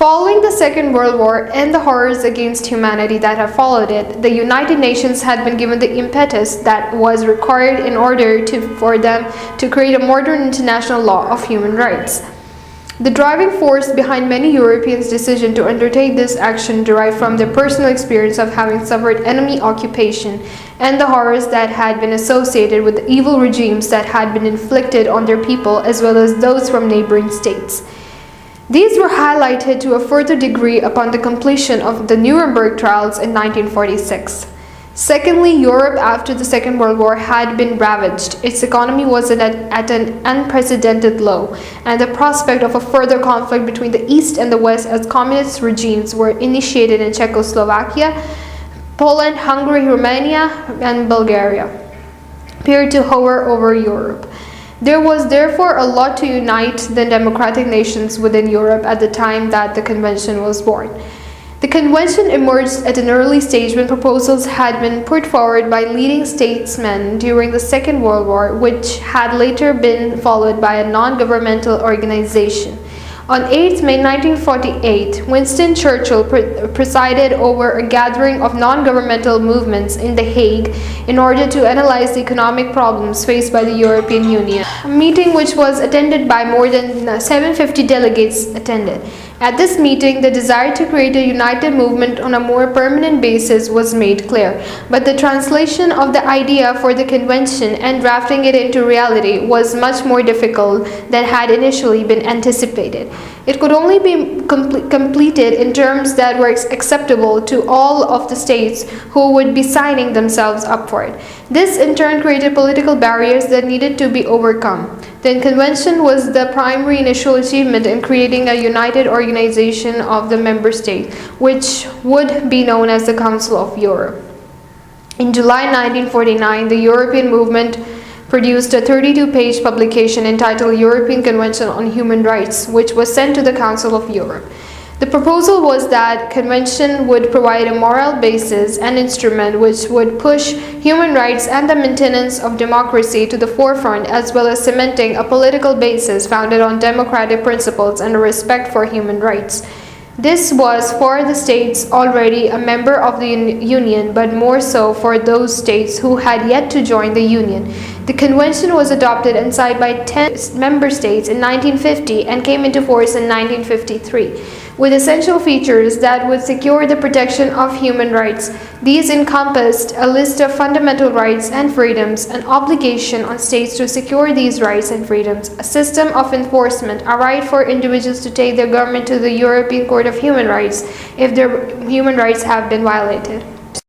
Following the Second World War and the horrors against humanity that have followed it, the United Nations had been given the impetus that was required in order for them to create a modern international law of human rights. The driving force behind many Europeans' decision to undertake this action derived from their personal experience of having suffered enemy occupation and the horrors that had been associated with the evil regimes that had been inflicted on their people as well as those from neighboring states. These were highlighted to a further degree upon the completion of the Nuremberg Trials in 1946. Secondly, Europe after the Second World War had been ravaged. Its economy was at an unprecedented low, and the prospect of a further conflict between the East and the West as communist regimes were initiated in Czechoslovakia, Poland, Hungary, Romania, and Bulgaria appeared to hover over Europe. There was therefore a lot to unite the democratic nations within Europe at the time that the convention was born. The convention emerged at an early stage when proposals had been put forward by leading statesmen during the Second World War, which had later been followed by a non-governmental organization. On 8 May 1948, Winston Churchill presided over a gathering of non-governmental movements in The Hague in order to analyze the economic problems faced by the European Union. A meeting which was attended by more than 750 delegates attended. At this meeting, the desire to create a united movement on a more permanent basis was made clear, but the translation of the idea for the convention and drafting it into reality was much more difficult than had initially been anticipated. It could only be completed in terms that were acceptable to all of the states who would be signing themselves up for it. This in turn created political barriers that needed to be overcome. The convention was the primary initial achievement in creating a united organization of the member states, which would be known as the Council of Europe. In July 1949, the European movement produced a 32-page publication entitled European Convention on Human Rights, which was sent to the Council of Europe. The proposal was that convention would provide a moral basis and instrument which would push human rights and the maintenance of democracy to the forefront, as well as cementing a political basis founded on democratic principles and a respect for human rights. This was for the states already a member of the Union, but more so for those states who had yet to join the Union. The convention was adopted and signed by 10 member states in 1950 and came into force in 1953. With essential features that would secure the protection of human rights. These encompassed a list of fundamental rights and freedoms, an obligation on states to secure these rights and freedoms, a system of enforcement, a right for individuals to take their government to the European Court of Human Rights if their human rights have been violated.